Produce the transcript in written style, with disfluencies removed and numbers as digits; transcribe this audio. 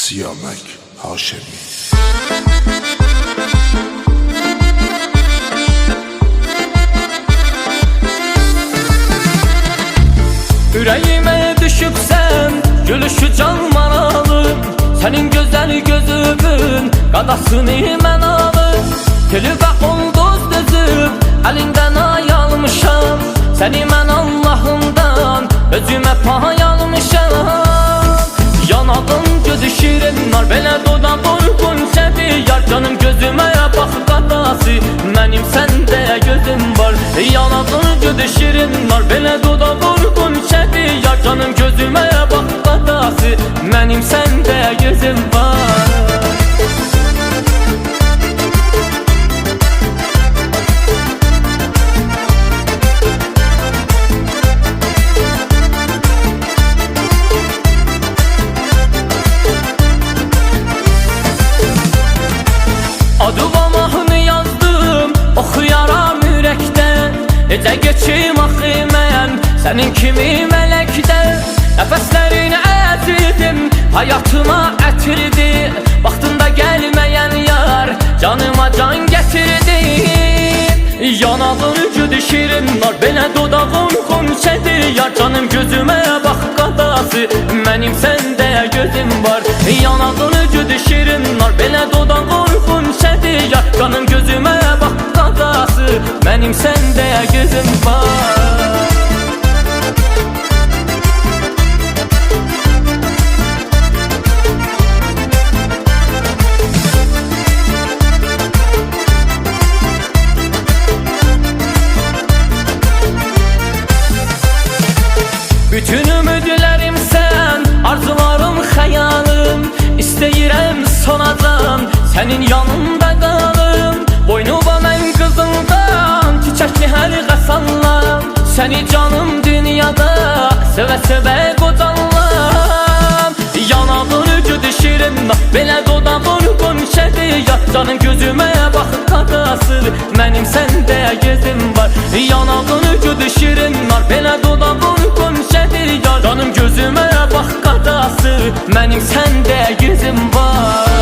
Siyamak Haşemi. Yüreğime düşüpsen gülüşü can maralım. Senin güzel gözümün qadasını mən alım. Telübə ulduz düzüb əlindən ay almışam. Səni mən Allahımdan özümə pay almışam. Yanağın gözü şirin nar, belə dodaq uyğun şədi yar. Canım gözümə bax qadası, mənim səndə gözüm var. Yanağın gözü şirin nar, belə dodaq uyğun şədi yar. Canım gözümə bax qadası, mənim səndə gözüm var. Adıma mahnı yazdım, oxuyaram ürəkdən. Necə geçim axı mən sənin kimi mələkdən. Nəfəslərini əzildim, hayatıma ətirdi. Vaxtında gəlməyən yar canıma can gətirdi. Yanağın güdü şirin nar, belə dodağın xonçədi yar. Canım gözümə bax qadası, mənim səndə gözüm var. Yanağın güdü şirin nar, belə dodağın xonçədi yar. Canım gözümə bax qadası, mənim səndə gözüm var. Bütün ümidlərim sən, arzularım, xəyalım. İstəyirəm sonacan sənin yanında qalım. Boynuma mən qızıldan çiçəkli hər qəsallam. Səni canım dünyada sevə-sevə qocanlam. Yanağın güdü şirin, belə dodağın qonşədi yar. Canım gözümə bax qadası, mənim səndə gözüm var. Yanağın güdü şirin, belə dodağın qonşədi yar. Canım gözümə bax qadası, mənim səndə gözüm var.